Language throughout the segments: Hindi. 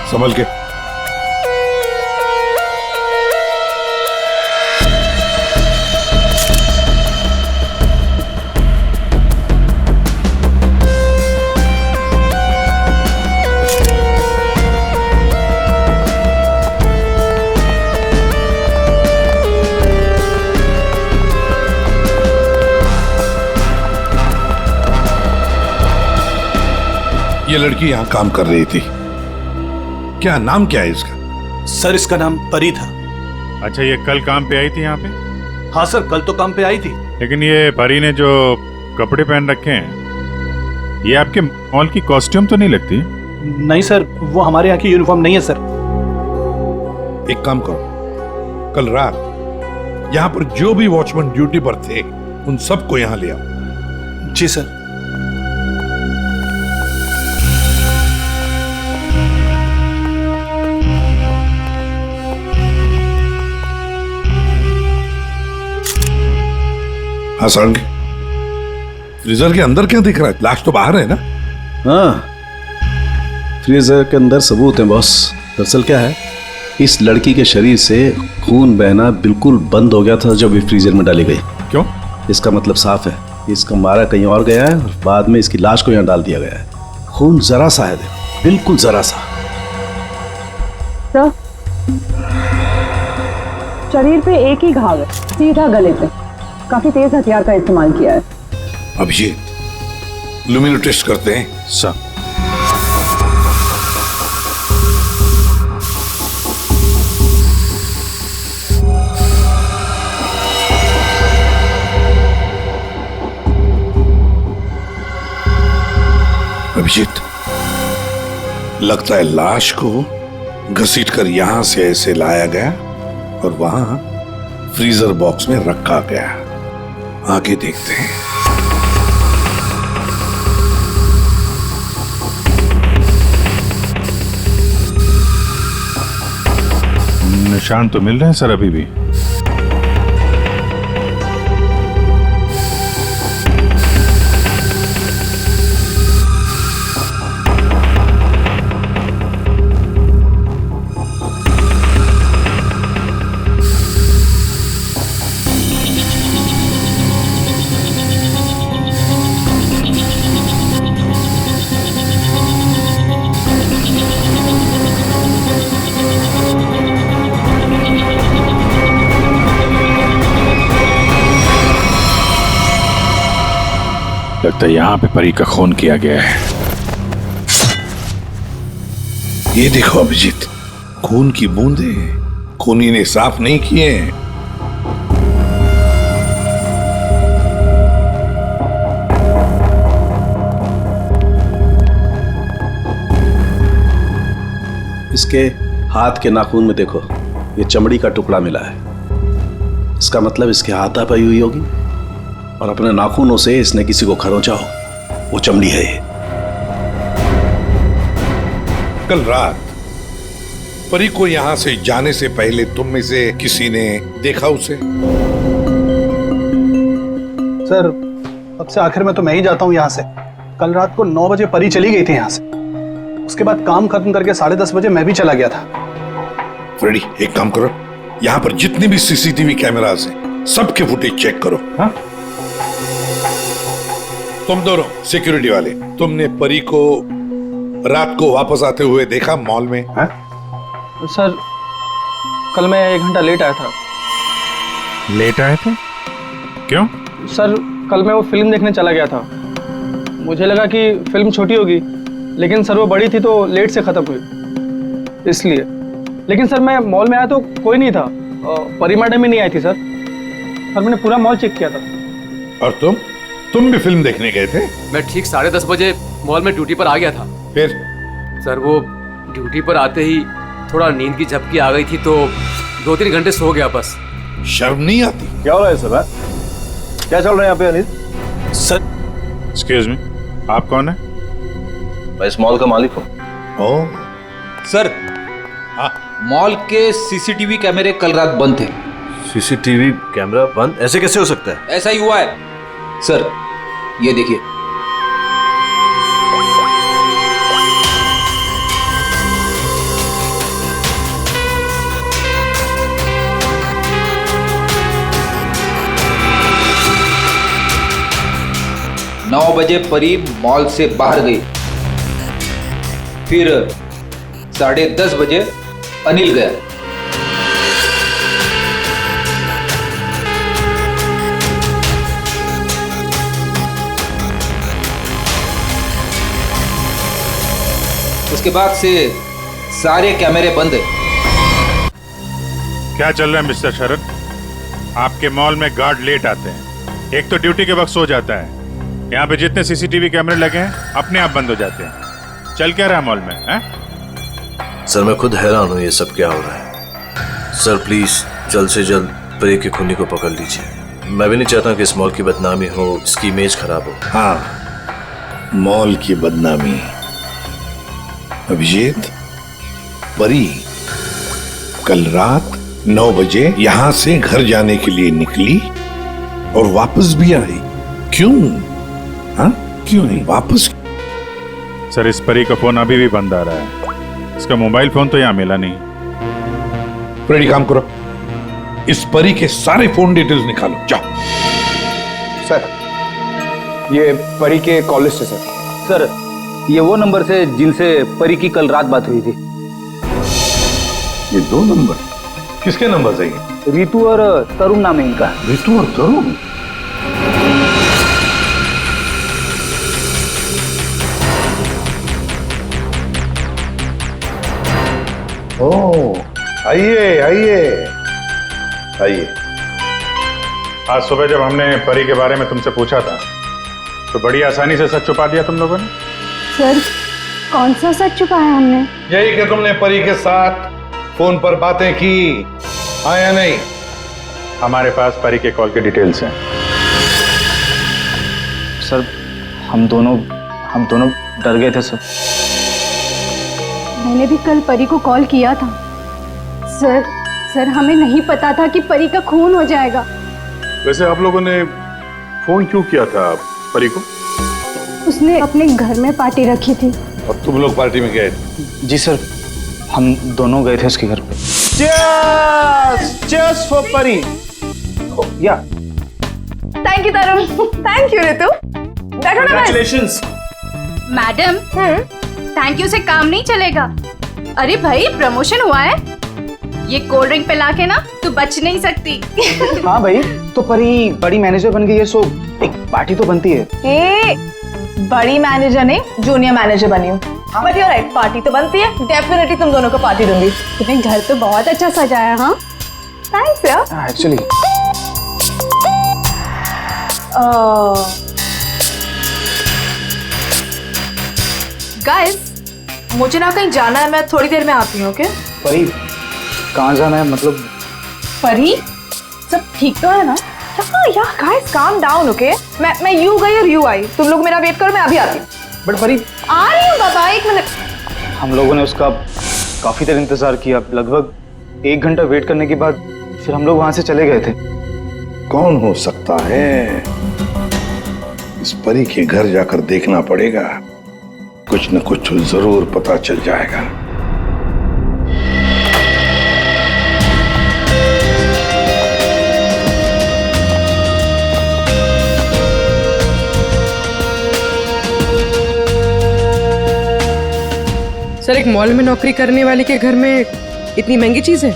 संभल के। ये लड़की यहां काम कर रही थी, क्या नाम क्या है इसका? सर इसका नाम परी था। अच्छा, ये कल काम पे आई थी यहाँ पे? हाँ सर, कल तो काम पे आई थी। लेकिन ये परी ने जो कपड़े पहन रखे हैं, ये आपके मॉल की कॉस्ट्यूम तो नहीं लगती? नहीं सर, वो हमारे यहाँ की यूनिफॉर्म नहीं है सर। एक काम करो, कल रात यहां पर जो भी वॉचमैन ड्यूटी पर थे उन सबको यहां ले आओ। जी सर। हाँ सारंगी, फ्रीजर के अंदर क्या दिख रहा है? लाश तो बाहर है ना? हाँ, फ्रीजर के अंदर सबूत है बॉस। दरअसल क्या है, इस लड़की के शरीर से खून बहना बिल्कुल बंद हो गया था जब ये फ्रीजर में डाली गई। क्यों? इसका मतलब साफ है, इसका मारा कहीं और गया है और बाद में इसकी लाश को यहाँ डाल दिया गया है। खून जरा सा है, देखो, बिल्कुल जरा सा। सर, शरीर पे एक ही घाव है, सीधा गले पे। काफी तेज हथियार का इस्तेमाल किया है। अब ये लुमिनो टेस्ट करते हैं। सर, अभिजीत, लगता है लाश को घसीटकर यहां से ऐसे लाया गया और वहां फ्रीजर बॉक्स में रखा गया। आगे देखते हैं। निशान तो मिल रहे हैं सर अभी भी। लगता है यहाँ पे परी का खून किया गया है। ये देखो अभिजीत, खून की बूंदें खूनी ने साफ नहीं किए हैं। इसके हाथ के नाखून में देखो, ये चमड़ी का टुकड़ा मिला है। इसका मतलब इसके हाथापाई हुई होगी और अपने नाखूनों से इसने किसी को खरोंचा हो। वो चमड़ी है ये। कल रात परी को यहां से जाने से पहले तुम में से किसी ने देखा उसे? सर, अब से आखिर में तो मैं ही जाता हूँ यहाँ से। कल रात को 9 बजे परी चली गई थी यहाँ से। उसके बाद काम खत्म करके 10:30 बजे मैं भी चला गया था। फ्रेडी, एक काम करो, यहाँ पर जितने भी सीसीटीवी कैमरास हैं सबके फुटेज चेक करो। हाँ? तुम दोनों सिक्योरिटी वाले, तुमने परी को रात को वापस आते हुए देखा मॉल में? हाँ? सर, कल मैं 1 घंटा लेट आया था। लेट आए थे? क्यों? सर, कल मैं वो फिल्म देखने चला गया था। मुझे लगा कि फिल्म छोटी होगी, लेकिन सर वो बड़ी थी तो लेट से खत्म हुई, इसलिए। लेकिन सर मैं मॉल में आया तो कोई नहीं था, परी मैडम ही नहीं आई थी सर। और मैंने पूरा मॉल चेक किया था। और तुम भी फिल्म देखने गए थे? मैं ठीक 10:30 बजे मॉल में ड्यूटी पर आ गया था। फिर? सर वो ड्यूटी पर आते ही थोड़ा नींद की झपकी आ गई थी तो 2-3 घंटे सो गया बस। शर्म नहीं आती? क्या हो रहा है सब? क्या चल रहा है यहाँ पे अनिल? सर, एक्सक्यूज मी, आप कौन है? मैं इस मॉल का मालिक हूँ। ओह, सर, मॉल के सीसीटीवी कैमरे कल रात बंद थे। सीसीटीवी कैमरा बंद? ऐसे कैसे हो सकता है? ऐसा ही हुआ है सर, ये देखिए। 9 बजे परी मॉल से बाहर गई। फिर 10:30 बजे अनिल गया। उसके बाद से सारे कैमरे बंद है। क्या चल रहा है मिस्टर शरद? आपके मॉल में गार्ड लेट आते हैं, एक तो ड्यूटी के वक्त सो जाता है। यहाँ पे जितने सीसीटीवी कैमरे लगे हैं अपने आप बंद हो जाते हैं। चल क्या रहा है मॉल में है? सर मैं खुद हैरान हूँ ये सब क्या हो रहा है। सर प्लीज जल्द से जल्द परी के खूनी को पकड़ लीजिए। मैं भी नहीं चाहता कि इस मॉल की बदनामी हो, इसकी इमेज खराब हो। हाँ, मॉल की बदनामी। अभिजीत, परी कल रात 9 बजे यहां से घर जाने के लिए निकली और वापस भी आई। क्यों? हाँ, क्यों नहीं वापस? सर इस परी का फोन अभी भी बंद आ रहा है। इसका मोबाइल फोन तो यहाँ मिला नहीं। रेडी, काम करो, इस परी के सारे फोन डिटेल्स निकालो, जाओ। सर ये परी के कॉल लिस्ट है सर। ये वो नंबर से जिनसे परी की कल रात बात हुई थी। ये 2 नंबर किसके नंबर है? ये रितु और तरुण नाम है इनका। रितु और तरुण? ओह, आइए आइए आइए। आज सुबह जब हमने परी के बारे में तुमसे पूछा था तो बड़ी आसानी से सच छुपा दिया तुम लोगों ने। सर कौन सा सच छुपाया हमने? यही कि तुमने परी के साथ फोन पर बातें की, हाँ या नहीं? हमारे पास परी के कॉल के डिटेल्स हैं। सर हम दोनों डर गए थे सर। मैंने भी कल परी को कॉल किया था। सर हमें नहीं पता था कि परी का खून हो जाएगा। वैसे आप लोगों ने फोन क्यों किया था परी को? उसने अपने घर में पार्टी रखी थी। और तुम लोग पार्टी में गए? जी सर, हम दोनों गए थे उसके घर पे। Cheers for परी। या thank you Tarun, thank you Ritu. बैठो ना बस। मैडम, थैंक यू से काम नहीं चलेगा। अरे भाई प्रमोशन हुआ है, ये कोल्ड ड्रिंक पिला के ना तू बच नहीं सकती। हाँ भाई, तो परी बड़ी मैनेजर बन गई है, सो एक पार्टी तो बनती है। बड़ी मैनेजर नहीं, जूनियर मैनेजर बनी हूँ। बट यू राइट, पार्टी तो बनती है। डेफिनेटली तुम दोनों को पार्टी दूंगी। तुम्हें घर तो बहुत अच्छा सजाया। हाँ थैंक्स यार। एक्चुअली गाइस, मुझे ना कहीं जाना है, मैं थोड़ी देर में आती हूँ। ओके परी, कहाँ जाना है? मतलब परी, सब ठीक तो है ना? यार गाइस काम डाउन। ओके मैं यू गई और यू आई। तुम लोग मेरा वेट करो, मैं अभी आती हूँ। बट परी, आ रही हूँ बाबा, 1 मिनट। हम लोगों ने उसका काफी देर इंतजार किया, लगभग 1 घंटा वेट करने के बाद फिर हम लोग वहां से चले गए थे। कौन हो सकता है? इस परी के घर जाकर देखना पड़ेगा, कुछ न कुछ जरूर पता चल जाएगा। सर एक मॉल में नौकरी करने वाले के घर में इतनी महंगी चीज है?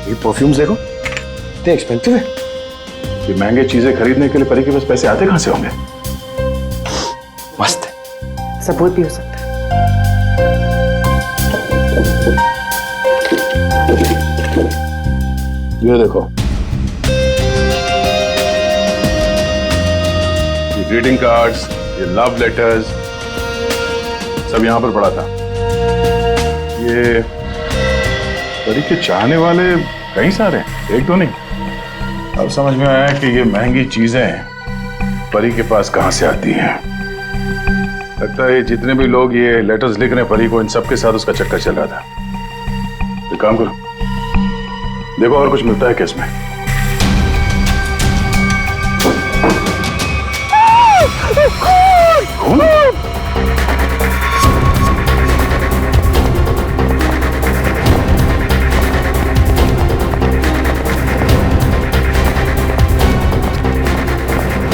ये परफ्यूम्स देखो, इतने एक्सपेंसिव है। ये महंगे चीजें खरीदने के लिए परी के पास पैसे आते कहां से होंगे? मस्त है, सब कोई भी हो सकता है। ये देखो, ये ग्रीटिंग कार्ड्स, ये लव लेटर्स, सब यहां पर पड़ा था। ये परी के चाहने वाले कई सारे हैं, एक तो नहीं। अब समझ में आया कि ये महंगी चीजें परी के पास कहां से आती हैं। लगता है जितने भी लोग ये लेटर्स लिख रहे हैं परी को, इन सब के साथ उसका चक्कर चल रहा था। एक काम करो, देखो और कुछ मिलता है क्या इसमें।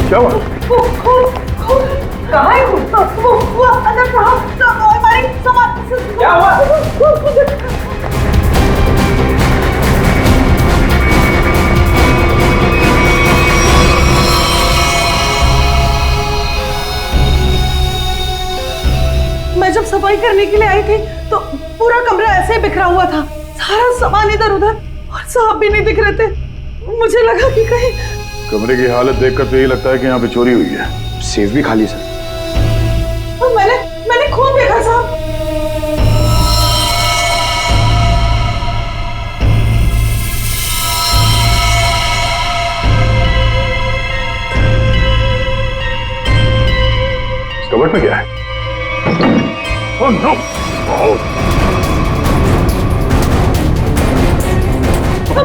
क्या हुआ? वो अंदर था हमारी सामान। क्या हुआ? मैं जब सफाई करने के लिए आई थी तो पूरा कमरा ऐसे ही बिखरा हुआ था, सारा सामान इधर उधर, और साहब भी नहीं दिख रहे थे। मुझे लगा कि कहीं कमरे की हालत देखकर तो यही लगता है कि यहाँ पे चोरी हुई है। सेफ भी खाली सर। तो मैंने खूब देखा साहब। कबर्ड में क्या है? Oh no!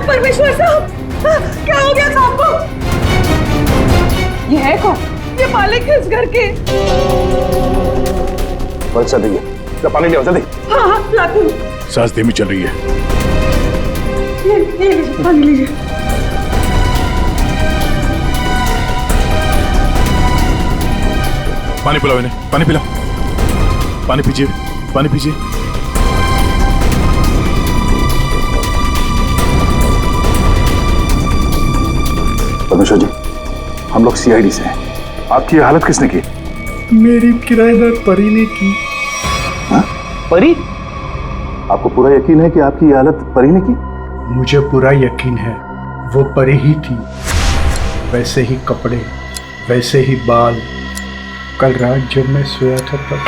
परमेश्वर साहब, क्या हो गया साहब को? ये है कौन? ये मालिक है इस घर के। बस जल्दी है, पानी ले आओ जल्दी। हाँ हाँ लाती हूँ। सांस धीमी चल रही है। ये लीजिए, पानी लीजिए। पानी पिलाओ इन्हें, पानी पिलाओ। पानी पीजिए, पानी पीजिए। परमेश्वर जी, हम लोग सीआईडी से हैं। आपकी ये हालत किसने की? मेरी किराएदार परी ने की। हाँ? परी? आपको पूरा यकीन है कि आपकी ये हालत परी ने की? मुझे पूरा यकीन है, वो परी ही थी। वैसे ही कपड़े, वैसे ही बाल। कल रात जब मैं सोया था तब।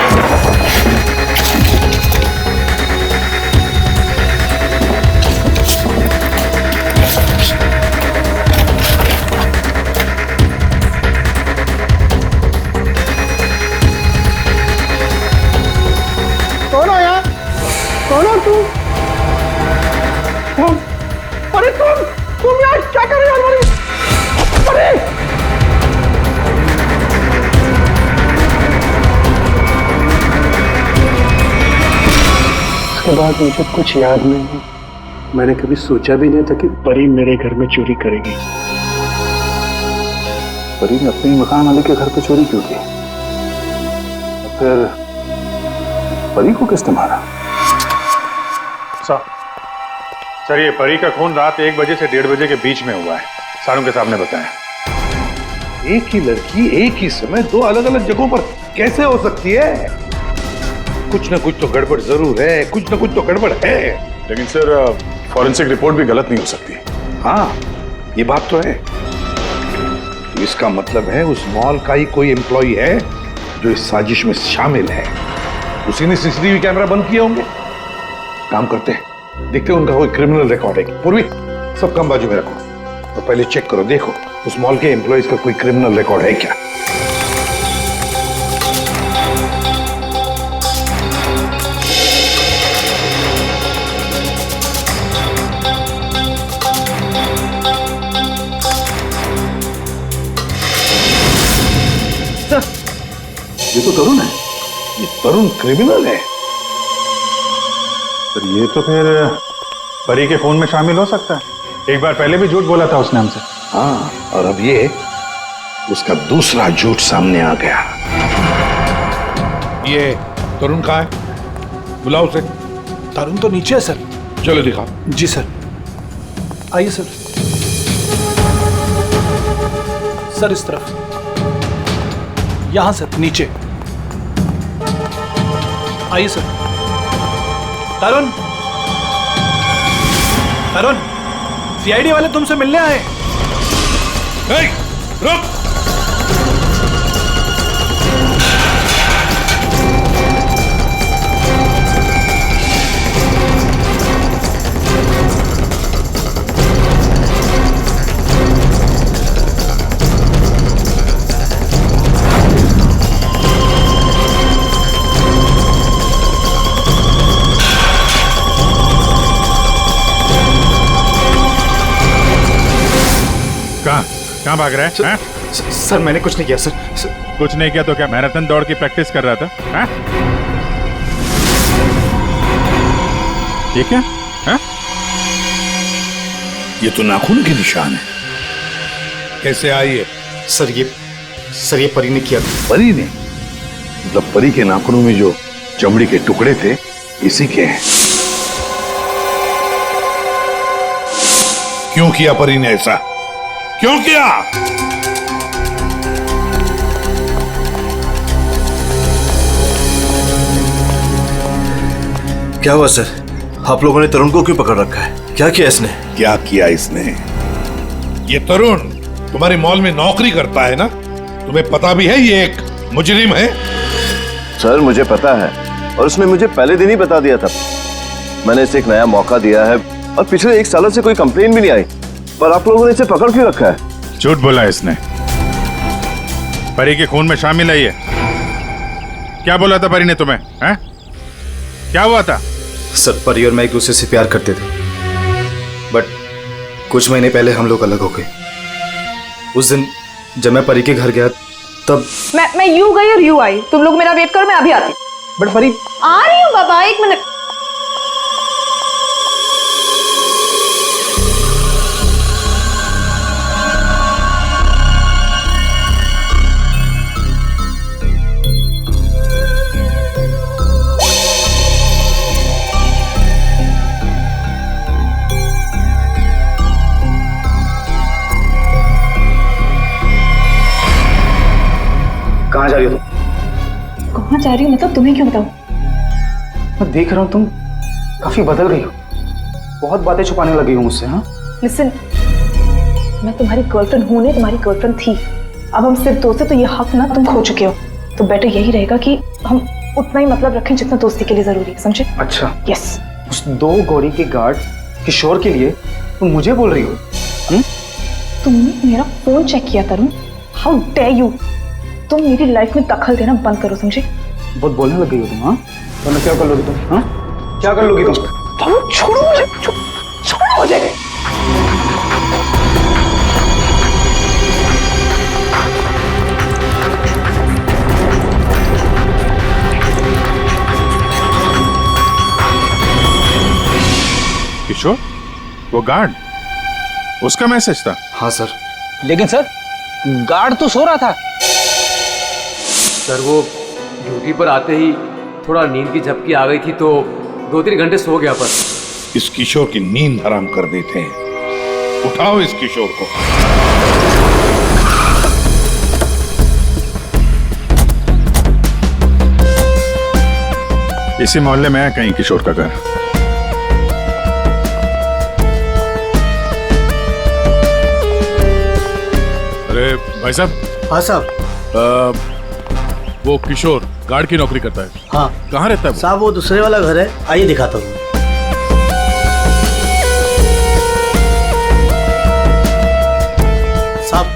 कौन आया? कौन हो तुम? कौन? अरे तुम यार क्या कर रहे हो? अरे उसके बाद मुझे कुछ याद नहीं। मैंने कभी सोचा भी नहीं था कि परी मेरे घर में चोरी करेगी। परी ने अपने मकान मालिक के घर पे चोरी क्यों की? फिर परी को किसने मारा? सर ये परी का खून रात 1 बजे से 1:30 बजे के बीच में हुआ है, सारों के सामने बताया। एक ही लड़की एक ही समय दो अलग अलग जगहों पर कैसे हो सकती है? कुछ ना कुछ तो गड़बड़ जरूर है, कुछ ना कुछ तो गड़बड़ है। लेकिन सर फॉरेंसिक रिपोर्ट भी गलत नहीं हो सकती। हाँ, ये बात तो है। इसका मतलब है उस मॉल का ही कोई एम्प्लॉई है जो इस साजिश में शामिल है। उसी ने सीसीटीवी कैमरा बंद किए होंगे। काम करते हैं, देखते हैं उनका कोई क्रिमिनल रिकॉर्ड है। पूर्वी, सब काम बाजू में रखो और पहले चेक करो, देखो उस मॉल के एम्प्लॉइज का कोई क्रिमिनल रिकॉर्ड है क्या। ये तो तरुण है। ये तरुण क्रिमिनल है। सर ये तो फिर परी के खून में शामिल हो सकता है। एक बार पहले भी झूठ बोला था उसने हमसे। हाँ, और अब ये उसका दूसरा झूठ सामने आ गया। ये तरुण कहाँ है? बुलाओ उसे। तरुण तो नीचे है सर। चलो दिखाओ। जी सर। आइए सर। सर इस तरफ। यहां सर, नीचे। आइए सर। तरुण, तरुण, सीआईडी वाले तुमसे मिलने आए। रुक। कहाँ भाग रहा है? सर मैंने कुछ नहीं किया सर। कुछ नहीं किया तो क्या मैराथन दौड़ की प्रैक्टिस कर रहा था? हाँ? ये क्या? हाँ? ये तो नाखून के निशान है। कैसे आई है? सर ये परी ने किया था। परी ने? मतलब परी के नाखूनों में जो चमड़ी के टुकड़े थे इसी के हैं। क्यों किया परी ने ऐसा? क्यों किया? क्या हुआ सर? आप लोगों ने तरुण को क्यों पकड़ रखा है? क्या किया इसने? क्या किया इसने? ये तरुण तुम्हारे मॉल में नौकरी करता है ना? तुम्हें पता भी है ये एक मुजरिम है? सर मुझे पता है, और उसने मुझे पहले दिन ही बता दिया था। मैंने इसे एक नया मौका दिया है और पिछले 1 सालों से कोई कंप्लेन भी नहीं आई, पर आप लोगों ने इसे पकड़ क्यों रखा है? झूठ बोला इसने। परी के खून में शामिल है ये। क्या बोला था परी ने तुम्हें? हैं? क्या हुआ था? सर परी और मैं एक दूसरे से प्यार करते थे, बट कुछ महीने पहले हम लोग अलग हो गए। उस दिन जब मैं परी के घर गया तब मैं यूं गई और यूं आई। तुम लोग मेरा वेट करो, मैं अभी आती हूँ। बट परी, आ रही हूँ बाबा, 1 मिनट। कहाँ जा रही हो तुम? कहाँ जा रही हूँ मतलब तुम्हें क्यों बताऊँ? मैं देख रहा हूँ तुम काफी बदल गई हो, बहुत बातें छुपाने लगी हो मुझसे। हाँ लिसन, मैं तुम्हारी गर्लफ्रेंड हूँ नहीं, तुम्हारी गर्लफ्रेंड थी। अब हम सिर्फ दोस्त हैं, तो ये हक ना तुम खो चुके हो। तो बेटर यही रहेगा कि हम उतना ही मतलब रखें जितना दोस्ती के लिए जरूरी है, समझे? अच्छा, यस। उस 2 गौरी के गार्ड किशोर के लिए तुम मुझे बोल रही हो? तुमने मेरा फोन चेक किया तरुण, हाउ डेयर यू। तुम मेरी लाइफ में दखल देना बंद करो, समझे? बहुत बोलने लग गई हो तुम। हाँ, वरना क्या कर लोगी तुम? हाँ, क्या कर लोगी तुम? छोड़ो मुझे, छोड़ो, हो जाएगा। किशोर, वो गार्ड, उसका मैसेज था? हाँ सर। लेकिन सर गार्ड तो सो रहा था। सर वो ड्यूटी पर आते ही थोड़ा नींद की झपकी आ गई थी तो 2-3 घंटे सो गया। पर इस किशोर की नींद हराम कर देते हैं। उठाओ इस किशोर को। इसी मोहल्ले में है कहीं किशोर का घर। अरे भाई साहब। हाँ साहब। वो किशोर गार्ड की नौकरी करता है। हाँ। कहाँ रहता है वो? साहब वो दूसरे वाला घर है, आइए दिखाता हूँ। साहब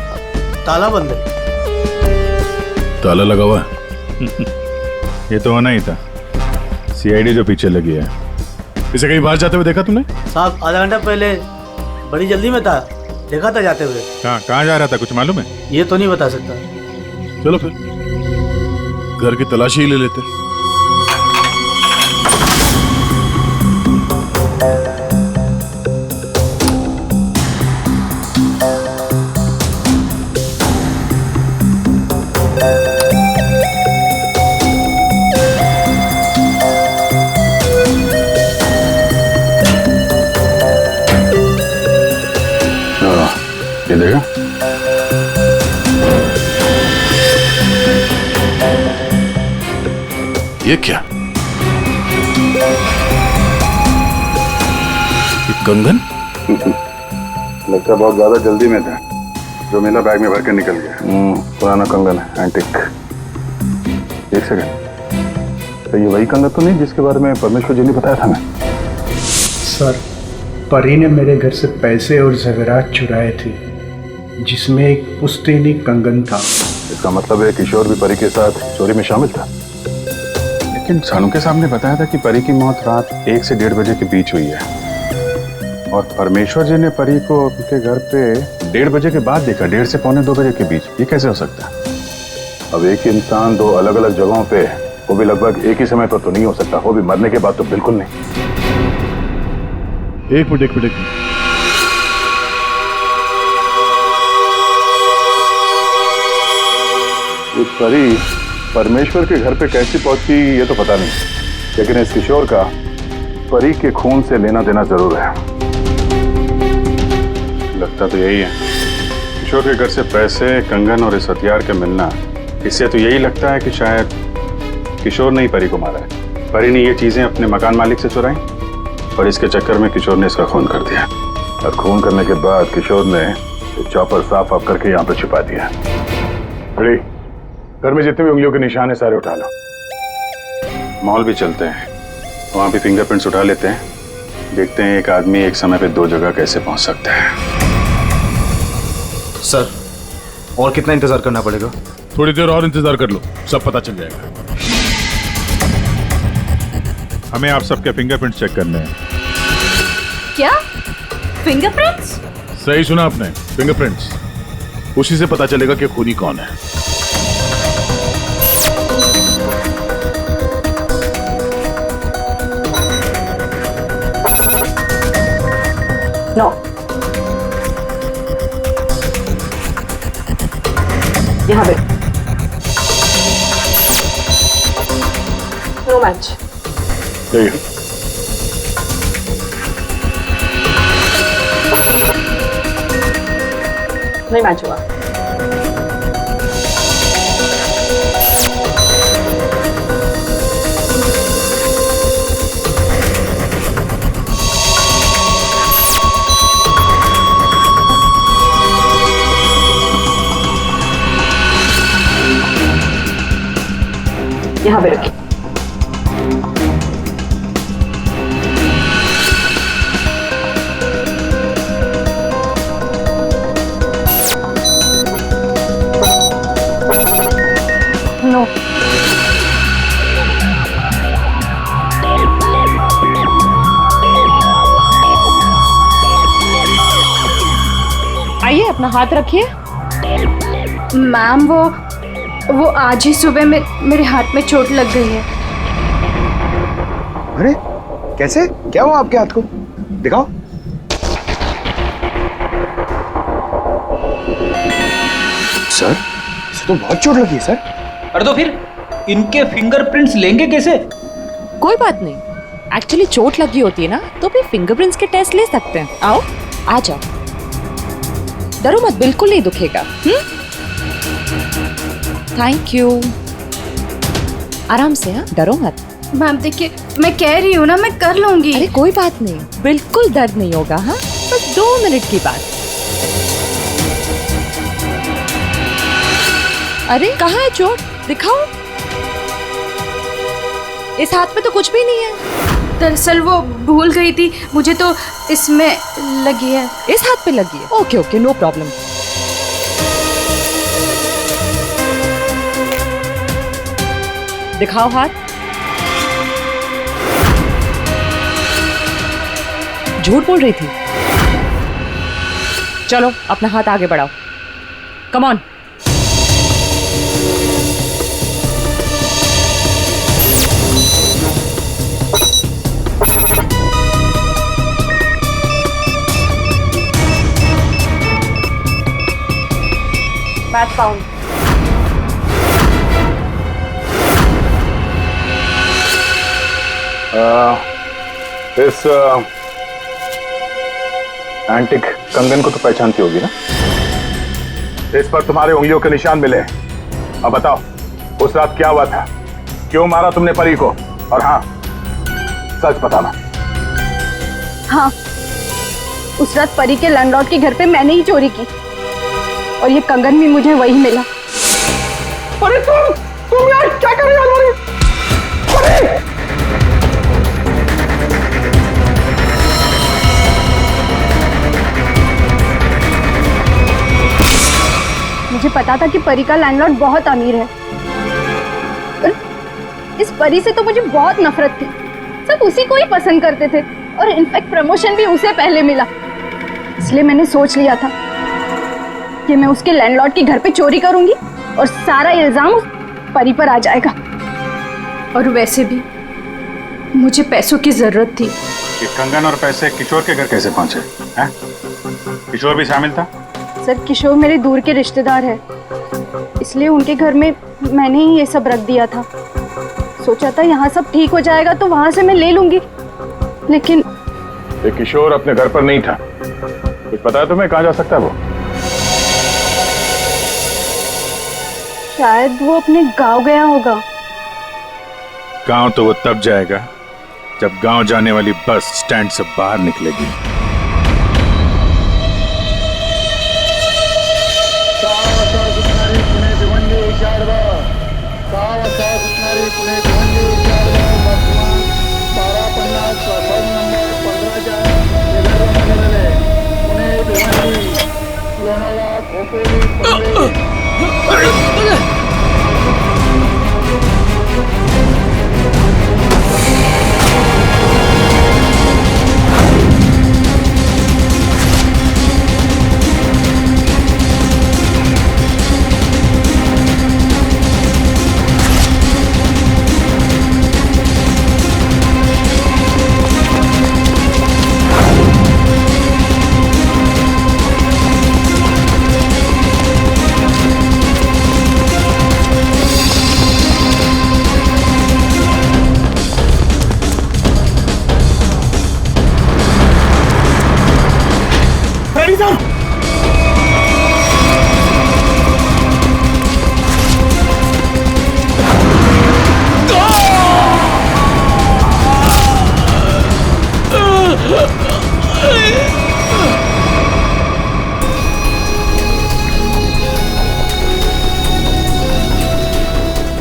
ताला बंद है। ताला लगा हुआ है? ये तो होना ही था, सीआईडी जो पीछे लगी है। इसे कहीं बाहर जाते हुए देखा तुमने? साहब आधा घंटा पहले बड़ी जल्दी में था, देखा था जाते हुए। कहाँ जा रहा था, कुछ मालूम है? ये तो नहीं बता सकता। चलो फिर घर की तलाशी ही ले लेते। ये देखा? ये क्या? ये कंगन? लगता बहुत ज्यादा जल्दी में था, जो मेरा बैग में भर के निकल गया। पुराना कंगन है, एंटिक। एक सेकंड, तो ये वही कंगन तो नहीं जिसके बारे में परमेश्वर जी ने बताया था? मैं सर, परी ने मेरे घर से पैसे और ज़ेवरात चुराए थे, जिसमें एक पुश्तैनी कंगन था। इसका मतलब है किशोर भी परी के साथ चोरी में शामिल था। लेकिन सानू के सामने बताया था कि परी की मौत रात 1 से 1:30 बजे के बीच हुई है, और परमेश्वर जी ने परी को उनके घर पे 1:30 बजे के बाद देखा, 1:30 से 1:45-2 बजे के बीच। ये कैसे हो सकता है? अब एक ही इंसान 2 अलग अलग जगहों पे, वो भी लगभग एक ही समय पर तो नहीं हो सकता, वो भी मरने के बाद तो बिल्कुल नहीं। एक मिनट। परी परमेश्वर के घर पे कैसी पहुंची ये तो पता नहीं, लेकिन इस किशोर का परी के खून से लेना देना जरूर है। लगता तो यही है। किशोर के घर से पैसे, कंगन और इस हथियार के मिलना, इससे तो यही लगता है कि शायद किशोर ने ही परी को मारा है। परी ने ये चीजें अपने मकान मालिक से चुराई और इसके चक्कर में किशोर ने इसका खून कर दिया। और खून करने के बाद किशोर ने चॉपर साफ ऑफ करके यहाँ पर छिपा दिया। अरे घर में जितने भी उंगलियों के निशान है सारे उठा लो। मॉल भी चलते हैं, वहां भी फिंगरप्रिंट्स उठा लेते हैं, देखते हैं एक आदमी एक समय पे दो जगह कैसे पहुंच सकता है। सर और कितना इंतजार करना पड़ेगा? थोड़ी देर और इंतजार कर लो, सब पता चल जाएगा। हमें आप सबके फिंगरप्रिंट्स चेक करने हैं। क्या फिंगरप्रिंट्स? सही सुना आपने, फिंगरप्रिंट्स। उसी से पता चलेगा कि खूनी कौन है। नो, यहाँ पे नो मैच। नहीं मैच हुआ। यहाँ पे रखिए। नो, आइए अपना हाथ रखिए। मैम वो आज ही सुबह में मेरे हाथ में चोट लग गई है। अरे कैसे, क्या हुआ आपके हाथ को? दिखाओ। सर इसे तो बहुत चोट लगी है सर। अरे तो फिर इनके फिंगरप्रिंट्स लेंगे कैसे? कोई बात नहीं, एक्चुअली चोट लगी होती है ना तो फिर फिंगरप्रिंट्स के टेस्ट ले सकते हैं। आओ आ जाओ, डरो मत, बिल्कुल नहीं दुखेगा। थैंक यू, आराम से। हाँ डरो मत। मैम देखिए, मैं कह रही हूँ ना, मैं कर लूंगी। अरे कोई बात नहीं, बिल्कुल दर्द नहीं होगा। हाँ बस 2 मिनट की बात। अरे कहाँ है चोट, दिखाओ। इस हाथ में तो कुछ भी नहीं है। दरअसल वो भूल गई थी, मुझे तो इसमें लगी है। इस हाथ पे लगी है? Okay okay, no problem. दिखाओ हाथ। झूठ बोल रही थी। चलो अपना हाथ आगे बढ़ाओ, कम ऑन। Match found. इस एंटिक कंगन को तो पहचानती होगी ना? इस पर तुम्हारे उंगलियों के निशान मिले। अब बताओ उस रात क्या हुआ था, क्यों मारा तुमने परी को? और हाँ सच बताना। हाँ, उस रात परी के लैंडलॉर्ड के घर पे मैंने ही चोरी की और ये कंगन भी मुझे वही मिला। अरे तुम यार क्या कर रही हो हमारी? मुझे पता था कि परी का लैंडलॉर्ड बहुत अमीर है, पर इस परी से तो मुझे बहुत नफरत थी। सब उसी को ही पसंद करते थे और इनफैक्ट प्रमोशन भी उसे पहले मिला। इसलिए मैंने सोच लिया था कि मैं उसके लैंडलॉर्ड के घर पे चोरी करूंगी और सारा इल्जाम उस परी पर आ जाएगा। और वैसे भी मुझे पैसों की जरूरत थी। ये कंगन और पैसे किशोर के घर कैसे पहुंचे हैं? किशोर भी शामिल था? सर किशोर मेरे दूर के रिश्तेदार है। इसलिए उनके घर में मैंने ही ये सब रख दिया था। सोचा था यहाँ सब ठीक हो जाएगा तो वहां से मैं ले लूंगी, लेकिन ये किशोर अपने घर पर नहीं था। कुछ पता है तुम्हें कहाँ जा सकता है वो? शायद वो अपने गांव गया होगा। गांव तो वो तब जाएगा जब गांव जाने वाली बस स्टैंड से बाहर निकलेगी।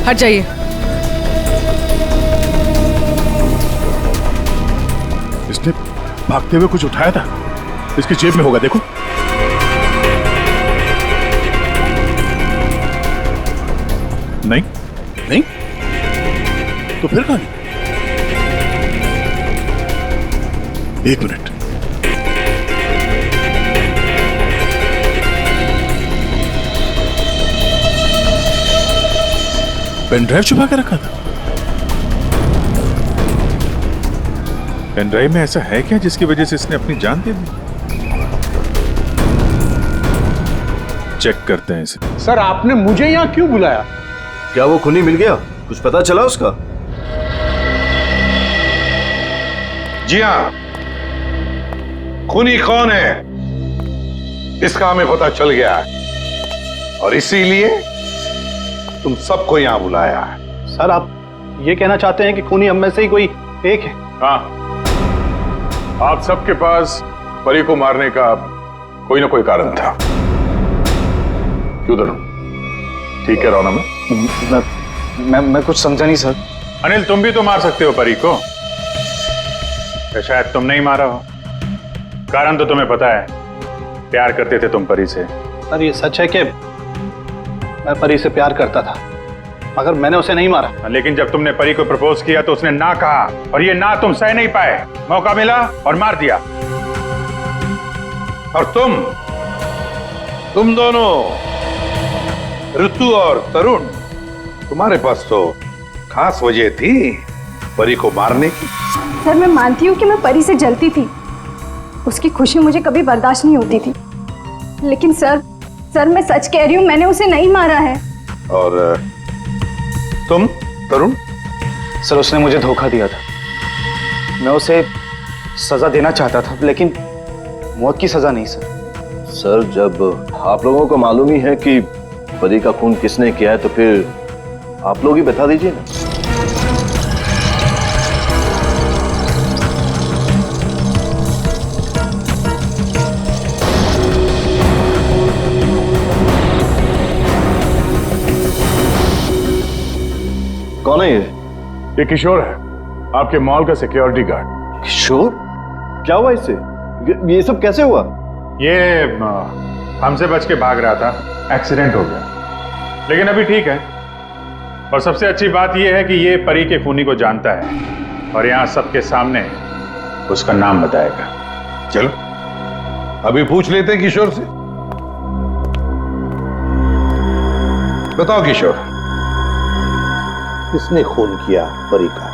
हट जाइए। इसने भागते हुए कुछ उठाया था, इसकी जेब में होगा, देखो। नहीं नहीं, तो फिर कहां? एक मिनट, पेन ड्राइव छुपा के रखा था। पेन ड्राइव में ऐसा है क्या जिसकी वजह से इसने अपनी जान दे दी? चेक करते हैं इसे। सर, आपने मुझे यहाँ क्यों बुलाया? क्या वो खूनी मिल गया? कुछ पता चला उसका? जी हाँ, खूनी कौन है इसका हमें पता चल गया है और इसीलिए तुम सबको यहां बुलाया है। सर, आप ये कहना चाहते हैं कि खूनी हम में से ही कोई एक है? हाँ, आप सबके पास परी को मारने का कोई ना कोई कारण था। क्यों धरू? ठीक है रौना? मैं कुछ समझा नहीं सर। अनिल, तुम भी तो मार सकते हो परी को, या शायद तुम नहीं मारा हो। कारण तो तुम्हें पता है, प्यार करते थे तुम परी से। सर, ये सच है कि मैं परी से प्यार करता था, मगर मैंने उसे नहीं मारा। लेकिन जब तुमने परी को प्रपोज किया तो उसने ना कहा, और ये ना तुम सह नहीं पाए। मौका मिला और मार दिया। और तुम दोनों, ऋतु और तरुण, तुम्हारे पास तो खास वजह थी परी को मारने की। सर, मैं मानती हूँ कि मैं परी से जलती थी, उसकी खुशी मुझे कभी बर्दाश्त नहीं होती थी, लेकिन सर मैं सच कह रही हूँ, मैंने उसे नहीं मारा है। और तुम तरुण? सर, उसने मुझे धोखा दिया था। मैं उसे सजा देना चाहता था, लेकिन मौत की सजा नहीं सर। सर, जब आप लोगों को मालूम ही है कि परी का खून किसने किया है, तो फिर आप लोग ही बता दीजिए ना। कौन है ये किशोर है, आपके मॉल का सिक्योरिटी गार्ड। किशोर? क्या हुआ इससे? ये सब कैसे हुआ? ये हमसे बच के भाग रहा था, एक्सीडेंट हो गया, लेकिन अभी ठीक है। और सबसे अच्छी बात यह है कि ये परी के खूनी को जानता है और यहाँ सबके सामने उसका नाम बताएगा। चलो अभी पूछ लेते हैं किशोर से। बताओ किशोर, किसने खून किया परी का?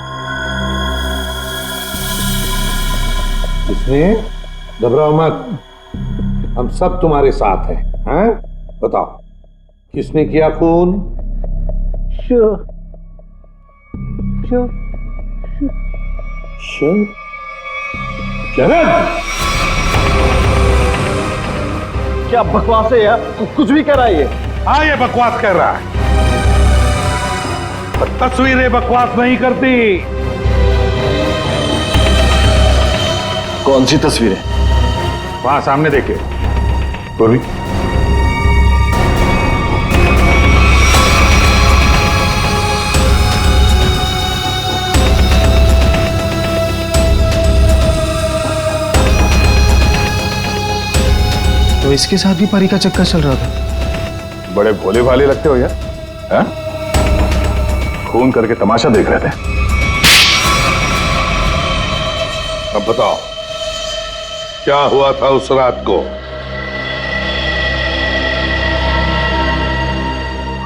किसने? घबराओ मत, हम सब तुम्हारे साथ हैं। हैं? बताओ किसने किया खून? क्या बकवास है यार, कुछ भी कर रहा है ये। हाँ, ये बकवास कर रहा है। तस्वीरें बकवास नहीं करती। कौन सी तस्वीरें? वहां सामने देखे पूर्वी। तो इसके साथ भी परी का चक्कर चल रहा था। बड़े भोले भाले लगते हो यार, हैं? खून करके तमाशा देख रहे थे। अब बताओ, क्या हुआ था उस रात को?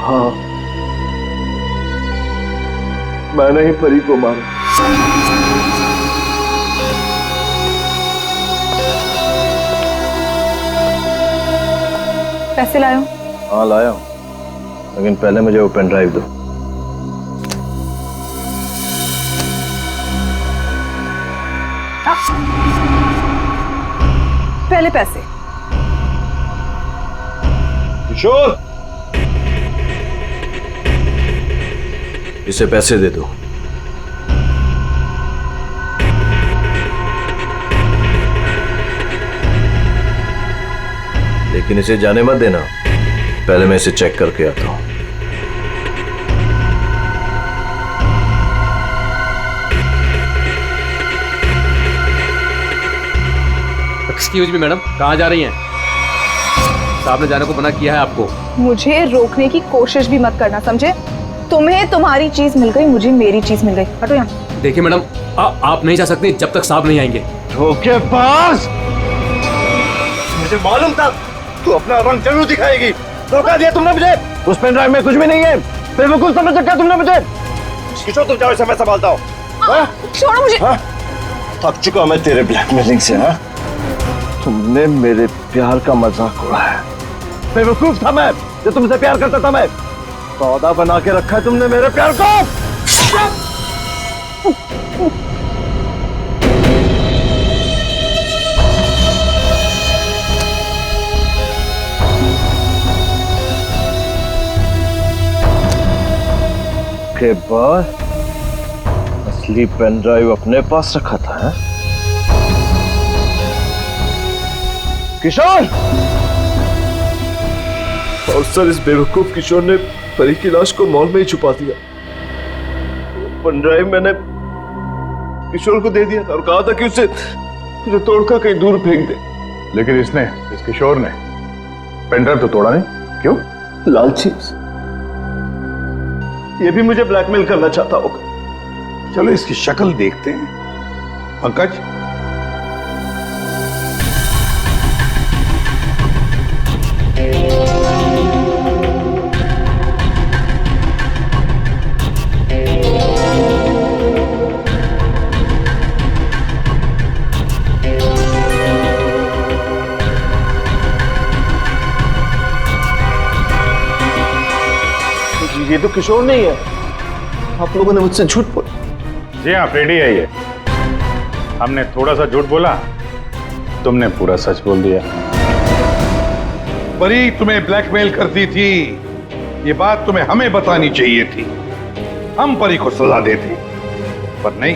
हाँ, मैंने ही परी को मारा। पैसे लायो? हाँ लाया हूं, लेकिन पहले मुझे वो पेन ड्राइव दो। पहले पैसे। किशोर, इसे पैसे दे दो। लेकिन इसे जाने मत देना, पहले मैं इसे चेक करके आता हूं। एक्सक्यूज मी मैडम, कहाँ जा रही हैं? साहब ने जाने को मना किया है आपको। मुझे रोकने की कोशिश भी मत करना, समझे? तुम्हें तुम्हारी चीज मिल गई, मुझे मेरी चीज मिल गई। हटो यहाँ। देखिए मैडम, आप नहीं जा सकते जब तक साहब नहीं आएंगे। धोखेबाज! मुझे मालूम था तू अपना रंग जरूर दिखाएगी। धोखा दिया तुमने मुझे। उस पेन ड्राइव में कुछ भी नहीं है। बेवकूफ समझ रखा तुमने मुझे। किशोर, तुम जाओ, इसे मैं संभालता हूँ। छोड़ो मुझे। थक चुका मैं तेरे ब्लैकमेलिंग से। हाँ, तुमने मेरे प्यार का मजाक उड़ाया। बेवकूफ था मैं जो तुमसे प्यार करता था। मैं सौदा बना के रखा है तुमने मेरे प्यार को। के बाद असली पेन ड्राइव अपने पास रखा था। है? किशोर! और सर, इस बेवकूफ किशोर ने परी की लाश को मॉल में ही छुपा दिया। पेन ड्राइव मैंने किशोर को दे दिया था और कहा था कि उसे तोड़कर कहीं दूर फेंक दे। लेकिन इस किशोर ने पेन ड्राइव तो तोड़ा नहीं। क्यों? लालची। ये भी मुझे ब्लैकमेल करना चाहता होगा। चलो इसकी शक्ल देखते हैं। पंकज, ये तो किशोर नहीं है। आप लोगों ने मुझसे झूठ बोला। जी हाँ, फ्रेडी है ये। हमने थोड़ा सा झूठ बोला, तुमने पूरा सच बोल दिया। परी तुम्हें ब्लैकमेल करती थी, ये बात तुम्हें हमें बतानी चाहिए थी। हम परी को सजा देते, पर नहीं।